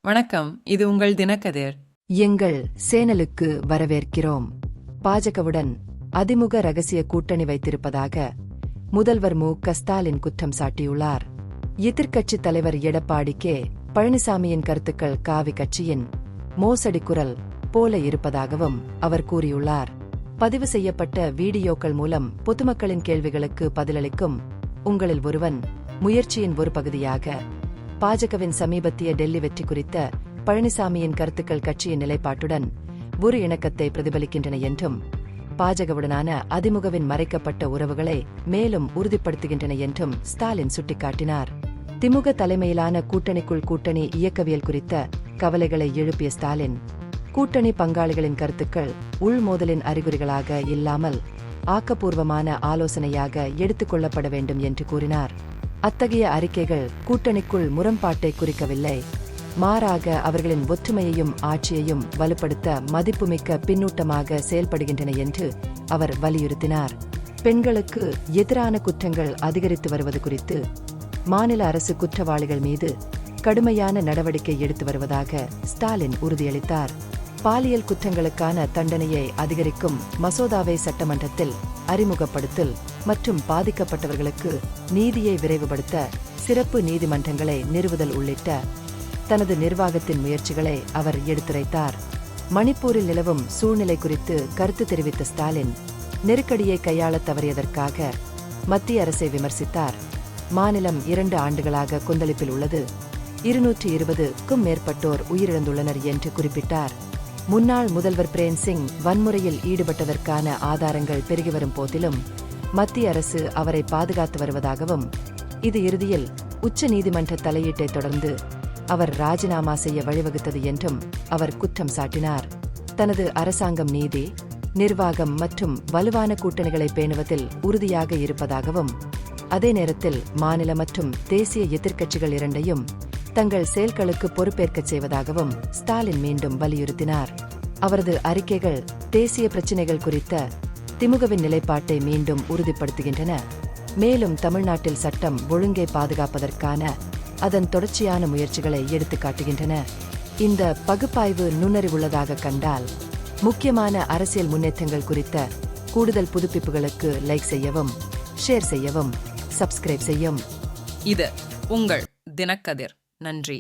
வணக்கம், இது உங்கள் தினக்கதிர். எங்கள் சேனலுக்கு வரவேற்கிறோம். பாஜகவுடன் அதிமுக ரகசிய கூட்டணி வைத்திருப்பதாக முதல்வர் மு.க.ஸ்டாலின் குற்றம் சாட்டியுள்ளார். எதிர்க்கட்சித் தலைவர் எடப்பாடி கே. பழனிசாமியின் கருத்துக்கள் காவி கட்சியின் மோசடி குரல் போல இருப்பதாகவும் அவர் கூறியுள்ளார். பதிவு செய்யப்பட்ட வீடியோக்கள் மூலம் பொதுமக்களின் கேள்விகளுக்கு பதிலளிக்கும் உங்களில் ஒருவன் முயற்சியின் ஒரு பகுதியாக பாஜகவின் சமீபத்திய டெல்லி வெற்றி குறித்த பழனிசாமியின் கருத்துக்கள் கட்சியின் நிலைப்பாட்டுடன் ஒரு இணக்கத்தை பிரதிபலிக்கின்றன என்றும் பாஜகவுடனான அதிமுகவின் மறைக்கப்பட்ட உறவுகளை மேலும் உறுதிப்படுத்துகின்றன என்றும் ஸ்டாலின் சுட்டிக்காட்டினார். திமுக தலைமையிலான கூட்டணி இயக்கவியல் குறித்த கவலைகளை எழுப்பிய ஸ்டாலின், கூட்டணி பங்காளிகளின் கருத்துக்கள் உள்மோதலின் அறிகுறிகளாக இல்லாமல் ஆக்கப்பூர்வமான ஆலோசனையாக எடுத்துக் கொள்ளப்பட வேண்டும் என்று கூறினார். அத்தகைய அறிக்கைகள் கூட்டணிக்குள் முரண்பாட்டை குறிக்கவில்லை, மாறாக அவர்களின் ஒற்றுமையையும் ஆட்சியையும் வலுப்படுத்த மதிப்புமிக்க பின்னூட்டமாக செயல்படுகின்றன என்று அவர் வலியுறுத்தினார். பெண்களுக்கு எதிரான குற்றங்கள் அதிகரித்து வருவது குறித்து மாநில அரசு குற்றவாளிகள் மீது கடுமையான நடவடிக்கை எடுத்து வருவதாக ஸ்டாலின் உறுதியளித்தார். பாலியல் குற்றங்களுக்கான தண்டனையை அதிகரிக்கும் மசோதாவை சட்டமன்றத்தில் அறிமுகப்படுத்தல் மற்றும் பாதிக்கப்பட்டவர்களுக்கு நீதியை விரைவுபடுத்த சிறப்பு நீதிமன்றங்களை நிறுவுதல் உள்ளிட்ட தனது நிர்வாகத்தின் முயற்சிகளை அவர் எடுத்துரைத்தார். மணிப்பூரில் நிலவும் சூழ்நிலை குறித்து கருத்து தெரிவித்த ஸ்டாலின், நெருக்கடியை கையாளத் தவறியதற்காக மத்திய அரசை விமர்சித்தார். மாநிலம் 2 ஆண்டுகளாக கொந்தளிப்பில் உள்ளது, 220க்கும் மேற்பட்டோர் உயிரிழந்துள்ளனர் என்று குறிப்பிட்டார். முன்னாள் முதல்வர் பிரேம் சிங் வன்முறையில் ஈடுபட்டதற்கான ஆதாரங்கள் பெருகி வரும் போதிலும் மத்திய அரசு அவரை பாதுகாத்து வருவதாகவும், இது இறுதியில் உச்ச நீதிமன்ற தலையீட்டை தொடர்ந்து அவர் ராஜினாமா செய்ய வழிவகுத்தது என்றும் அவர் குற்றம் சாட்டினார். தனது அரசாங்கம் நீதி, நிர்வாகம் மற்றும் வலுவான கூட்டணிகளை பேணுவதில் உறுதியாக இருப்பதாகவும், அதே நேரத்தில் மாநில மற்றும் தேசிய எதிர்க்கட்சிகள் இரண்டையும் தங்கள் செயல்களுக்கு பொறுப்பேற்கச் செய்வதாகவும் ஸ்டாலின் மீண்டும் வலியுறுத்தினார். அவரது அறிக்கைகள் தேசிய பிரச்சினைகள் குறித்த திமுகவின் நிலைப்பாட்டை மீண்டும் உறுதிப்படுத்துகின்றன, மேலும் தமிழ்நாட்டில் சட்டம் ஒழுங்கை பாதுகாப்பதற்கான அதன் தொடர்ச்சியான முயற்சிகளை எடுத்துக்காட்டுகின்றன. இந்த பகுப்பாய்வு நுண்ணறிவுள்ளதாக கண்டால் முக்கியமான அரசியல் முன்னேற்றங்கள் குறித்த கூடுதல் புதுப்பிப்புகளுக்கு லைக் செய்யவும், ஷேர் செய்யவும், சப்ஸ்கிரைப் செய்யும். இது உங்கள் தினக்கதிர். நன்றி.